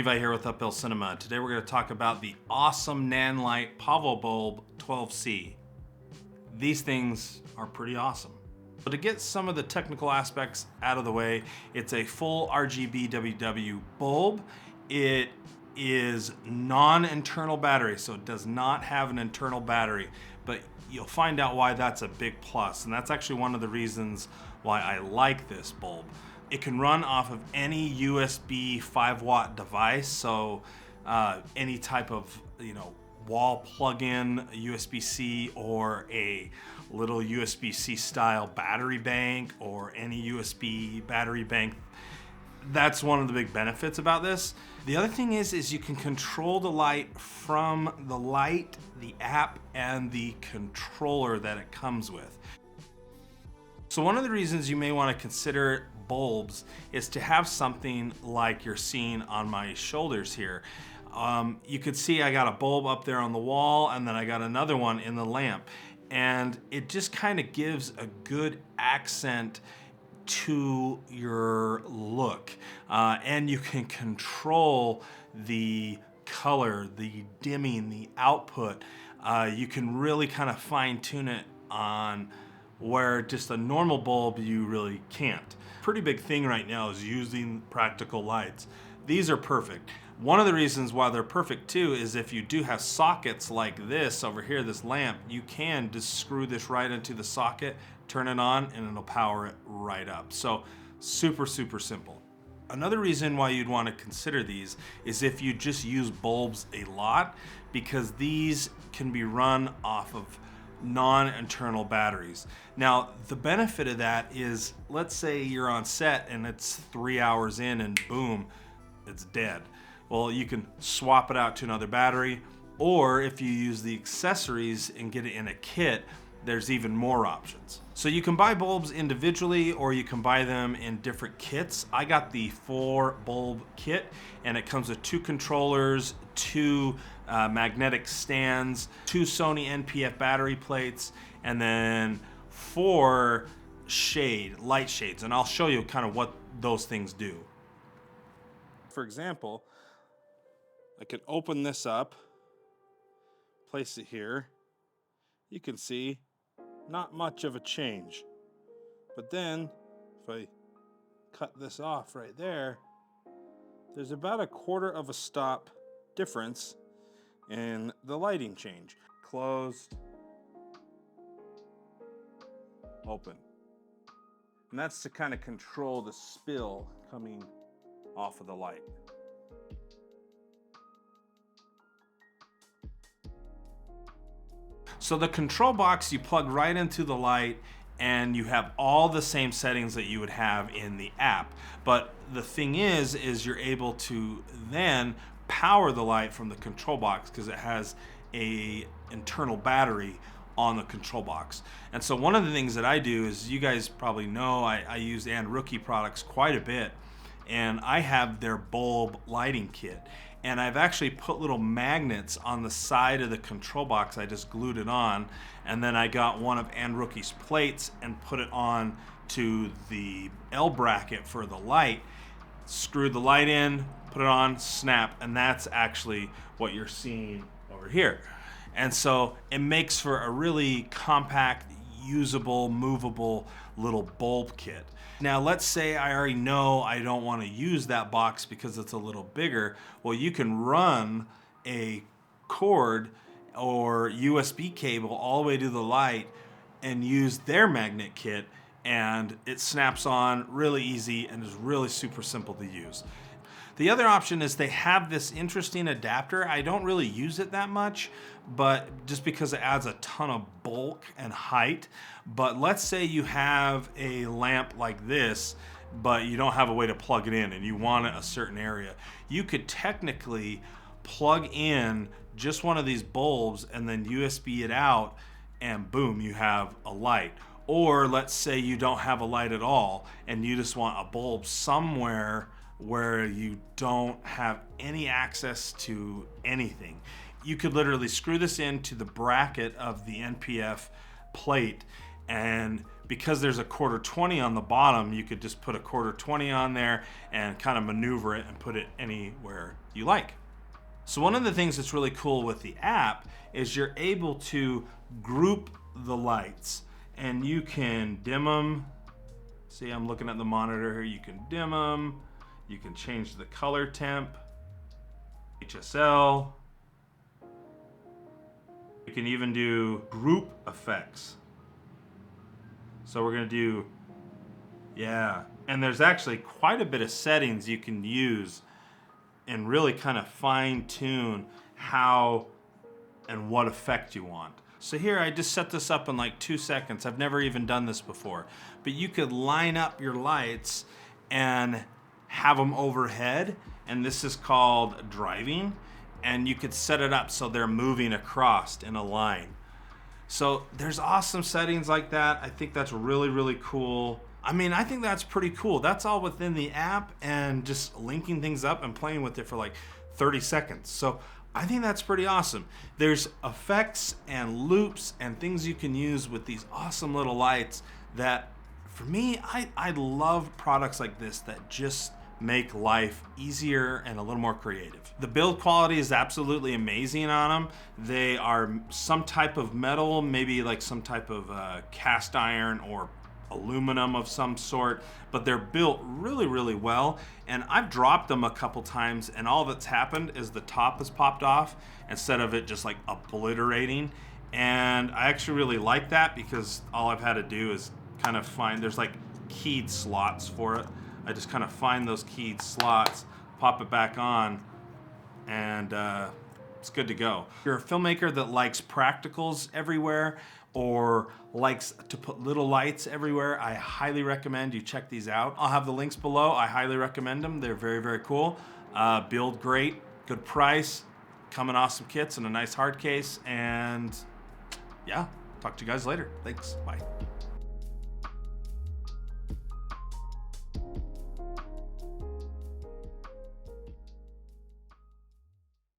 Levi here with Uphill Cinema. Today we're going to talk about the awesome NANLITE PavoBulb 12C. These things are pretty awesome. But to get some of the technical aspects out of the way, it's a full RGB WW bulb. It is non-internal battery, so it does not have an internal battery, but you'll find out why that's a big plus, and that's actually one of the reasons why I like this bulb. It can run off of any USB 5-watt device, so any type of wall plug-in USB-C or a little USB-C style battery bank or any USB battery bank. That's one of the big benefits about this. The other thing is you can control the light from the light, the app, and the controller that it comes with. So one of the reasons you may want to consider bulbs is to have something like you're seeing on my shoulders here. You could see I got a bulb up there on the wall, and then I got another one in the lamp. And it just kind of gives a good accent to your look. And you can control the color, the dimming, the output. You can really kind of fine tune it on where just a normal bulb you really can't. Pretty big thing right now is using practical lights. These are perfect. One of the reasons why they're perfect too is if you do have sockets like this over here, this lamp, you can just screw this right into the socket, turn it on, and it'll power it right up. So super, super simple. Another reason why you'd want to consider these is if you just use bulbs a lot, because these can be run off of non-internal batteries. Now, the benefit of that is, let's say you're on set and it's 3 hours in and boom, it's dead. Well, you can swap it out to another battery, or if you use the accessories and get it in a kit, there's even more options. So you can buy bulbs individually or you can buy them in different kits. I got the 4 bulb kit, and it comes with 2 controllers, 2 magnetic stands, 2 Sony NPF battery plates, and then 4 light shades. And I'll show you kind of what those things do. For example, I could open this up, place it here. You can see not much of a change. But then if I cut this off right there, there's about a 1/4 of a stop difference in the lighting change. Closed, open. And that's to kind of control the spill coming off of the light. So the control box, you plug right into the light, and you have all the same settings that you would have in the app. But the thing is you're able to then power the light from the control box because it has a internal battery on the control box. And so one of the things that I do is, you guys probably know, I use Rookie products quite a bit, and I have their bulb lighting kit. And I've actually put little magnets on the side of the control box. I just glued it on, and then I got one of Rookie's plates and put it on to the L bracket for the light, screwed the light in, put it on, snap, and that's actually what you're seeing over here. And so it makes for a really compact, usable, movable little bulb kit. Now let's say I already know I don't want to use that box because it's a little bigger. Well, you can run a cord or USB cable all the way to the light and use their magnet kit, and it snaps on really easy and is really super simple to use. The other option is they have this interesting adapter. I don't really use it that much, but just because it adds a ton of bulk and height. But let's say you have a lamp like this, but you don't have a way to plug it in and you want it a certain area. You could technically plug in just one of these bulbs and then USB it out, and boom, you have a light. Or let's say you don't have a light at all and you just want a bulb somewhere where you don't have any access to anything. You could literally screw this into the bracket of the NPF plate, and because there's a 1/4-20 on the bottom, you could just put a 1/4-20 on there and kind of maneuver it and put it anywhere you like. So one of the things that's really cool with the app is you're able to group the lights, and you can dim them. See, I'm looking at the monitor here. You can dim them. You can change the color temp, HSL. You can even do group effects. So we're gonna do, yeah. And there's actually quite a bit of settings you can use and really kind of fine tune how and what effect you want. So here I just set this up in like 2 seconds. I've never even done this before. But you could line up your lights and have them overhead, and this is called driving, and you could set it up so they're moving across in a line. So there's awesome settings like that. I think that's really, really cool. I mean, I think that's pretty cool. That's all within the app and just linking things up and playing with it for like 30 seconds. So I think that's pretty awesome. There's effects and loops and things you can use with these awesome little lights that, for me, I love products like this that just make life easier and a little more creative. The build quality is absolutely amazing on them. They are some type of metal, maybe like some type of cast iron or aluminum of some sort, but they're built really, really well. And I've dropped them a couple times, and all that's happened is the top has popped off instead of it just like obliterating. And I actually really like that, because all I've had to do is kind of find, there's like keyed slots for it. I just kind of find those keyed slots, pop it back on, and it's good to go. If you're a filmmaker that likes practicals everywhere or likes to put little lights everywhere, I highly recommend you check these out. I'll have the links below. I highly recommend them. They're very, very cool. Build great, good price, come in awesome kits and a nice hard case, and yeah, talk to you guys later. Thanks, bye.